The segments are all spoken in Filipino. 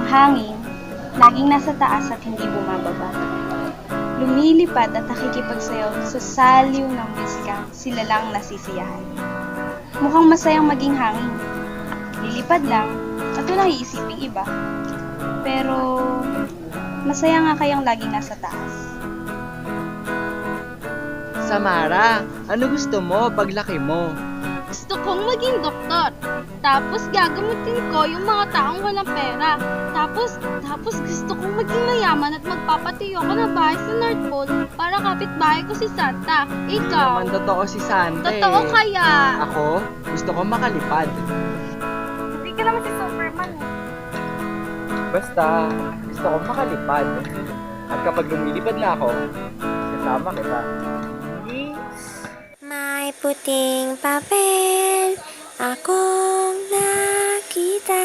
hangin, laging nasa taas at hindi bumababa. Lumilipad at nakikipagsayaw sa saliw ng musikang sila lang nasisiyahan. Mukhang masayang maging hangin. Lilipad lang at walang iisiping iba. Pero masaya nga kayang laging nasa taas. Samara, ano gusto mo paglaki mo? Gusto kong maging doktor. Tapos gagamitin ko yung mga taong walang pera. Tapos gusto kong maging mayaman at magpapatiyo ko ng bahay sa North Pole para kapitbahay ko si Santa. Ikaw? Naman totoo si Santa Totoo kaya? Ako, gusto ko makalipad. Hindi ka naman si Superman. Basta, gusto ko makalipad. At kapag lumilipad na ako, kasama kita. May puting papel akong nakita.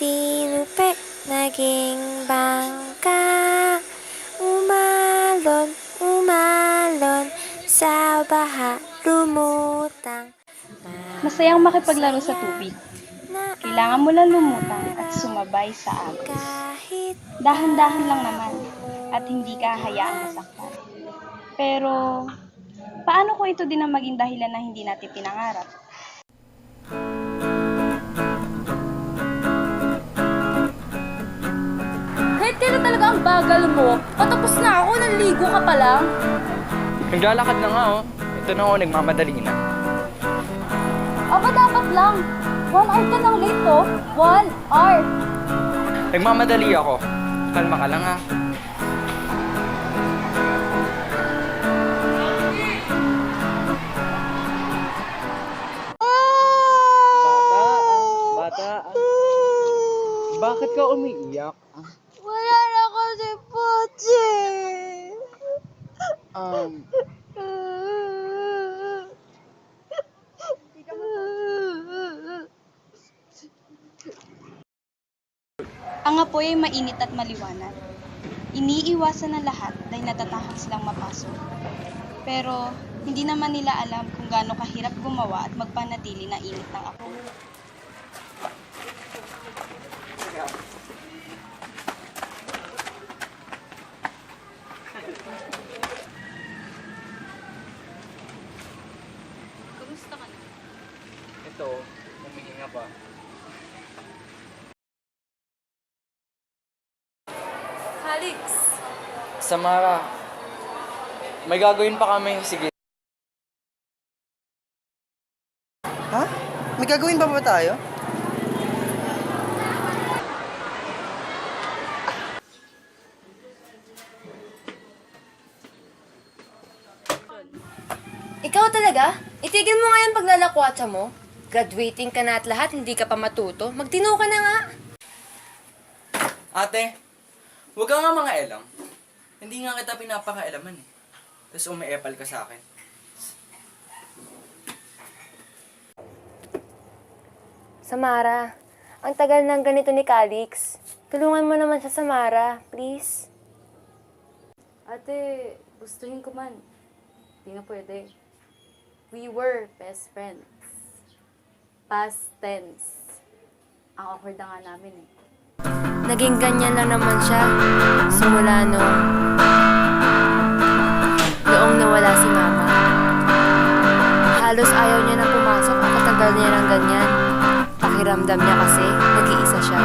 Tinupe, naging bangka. Umalon, sa baha, lumutang. Masayang makipaglaro sa tubig. Kailangan mo lang lumutang at sumabay sa agos. Dahan-dahan lang naman at hindi ka hayaang masaktan. Pero, paano kung ito din ang maging dahilan na hindi natin pinangarap? Kahit kailan talaga ang bagal mo, patapos na ako, naligo ka pa lang. Naglalakad na nga oh. Ito na ako, nagmamadali na. Aba dapat lang. 1 hour ka nang late to. 1 hour. Nagmamadali ako. Kalma ka lang ha. Bata. Bakit ka umiiyak? Wala na kasi Pochi. Ang apoy ay mainit at maliwanag. Iniiwasan ng lahat dahil natatakot silang mapasok. Pero hindi naman nila alam kung gaano kahirap gumawa at magpanatili ng init ng apoy. Kumusta ka na? Ito, humihinga pa. Alex. Samara, may gagawin pa kami. Sige. Ha? May gagawin pa ba tayo? Ikaw talaga? Itigil mo nga yung paglalakwatsa mo. Graduating ka na at lahat, hindi ka pa matuto. Magtino ka na nga. Ate, huwag ka nga mga elang. Hindi nga kita pinapakaelaman eh. Tapos umiepal ka sa akin. Samara, ang tagal ng ganito ni Calix. Tulungan mo naman siya, Samara. Please. Ate, gustuhin ko man. Hindi na pwede. We were best friends. Past tense. Ang awkward na nga namin eh. Naging ganyan lang naman siya. Simula noong nawala si Mama. Halos ayaw niya na pumasok at katagal niya ng ganyan. Pakiramdam niya kasi nag-iisa siya.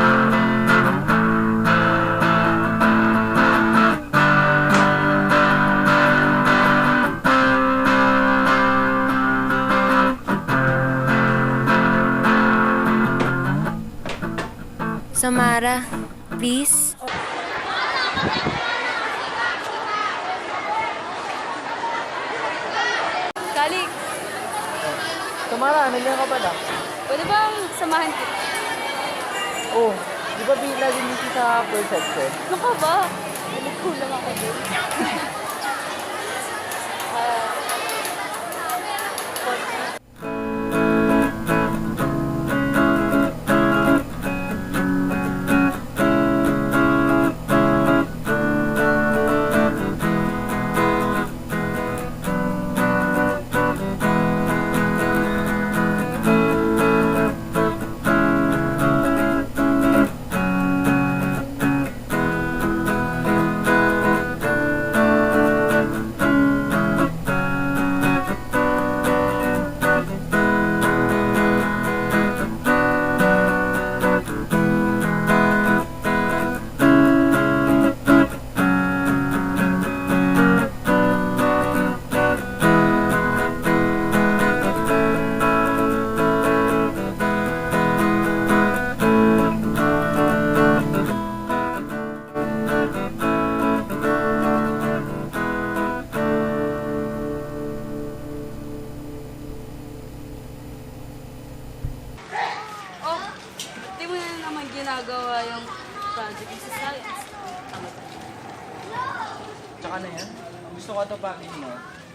Samara, please. Calix, Samara, nandiyan ka ba na? pwede bang samahan kita? Oh, di ba bila din dito sa perception? Ano ka ba? Nagkulang ako din. ginagawa yung project sa science. Tsaka na yan. Gusto ko ito pakin mo.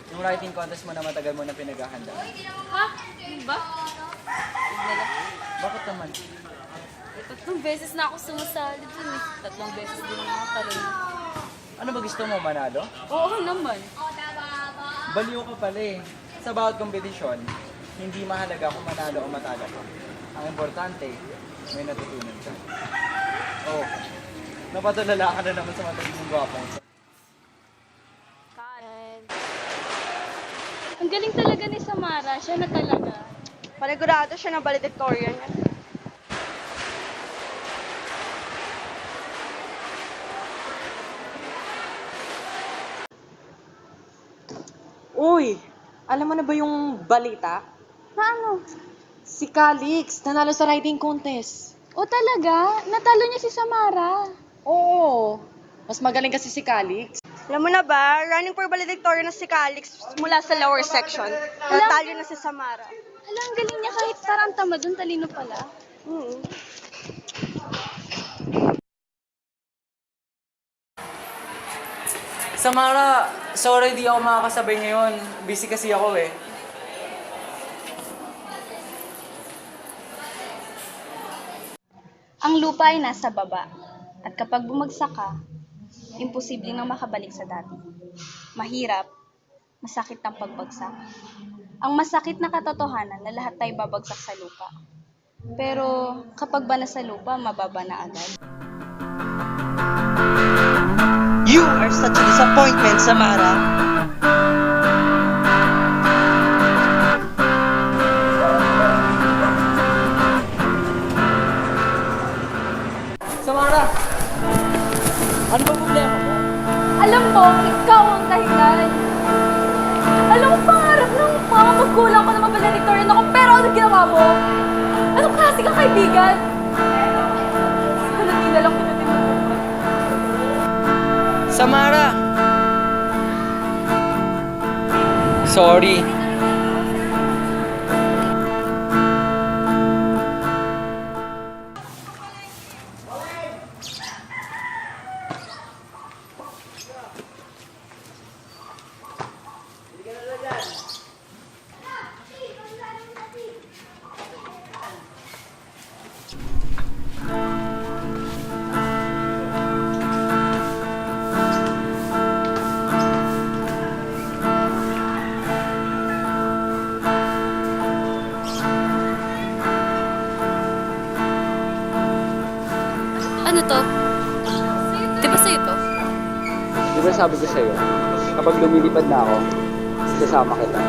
Yung writing contest mo na matagal mo na pinaghahanda. Ha? Yun ba? Wala. Bakit naman? 3 beses na ako sumasali dun eh. 3 beses din ako talon. Ano ba gusto mo, manalo? Oo naman. Baliw ka pala eh. Sa bawat kompetisyon, hindi mahalaga kung manalo o matalo ka. Ang importante, may natutunan ka. Oh, napatulala ka na naman sa matagal mong gwapong. Ang galing talaga ni Samara. Siya na talaga. Panigurado siya na valedictorian yan. Uy, alam mo na ba yung balita? Na ano? Si Calix, nanalo sa writing contest. O talaga? Natalo niya si Samara. Oo, mas magaling kasi si Calix. Alam mo na ba, running for valedictorian na si Calix mula sa lower section. Natalo na si Samara. Alam, ang galing niya kahit parang tamad dun, talino pala. Samara, sorry di ako makakasabay ngayon. Busy kasi ako eh. Ang lupa ay nasa baba. At kapag bumagsak ka, imposible nang makabalik sa dati. Mahirap, masakit ang pagbagsak. Ang masakit na katotohanan na lahat tayo babagsak sa lupa. Pero kapag ba nasa lupa, mababa na agad. You are such a disappointment, Samara. Samara! Ano ba problema mo? Alam mo, ikaw ang dahilan. Alam mo, pangarap ng mga magkulang ko na mabalalitorin ako, pero ano ginawa mo? Anong klase kang kaibigan? Sana di na lang kita tinutulungan. Samara! Sorry. Ano to? Di ba sa'yo to? Di ba sabi ko sa'yo, kapag lumilipad na ako, sasama kita.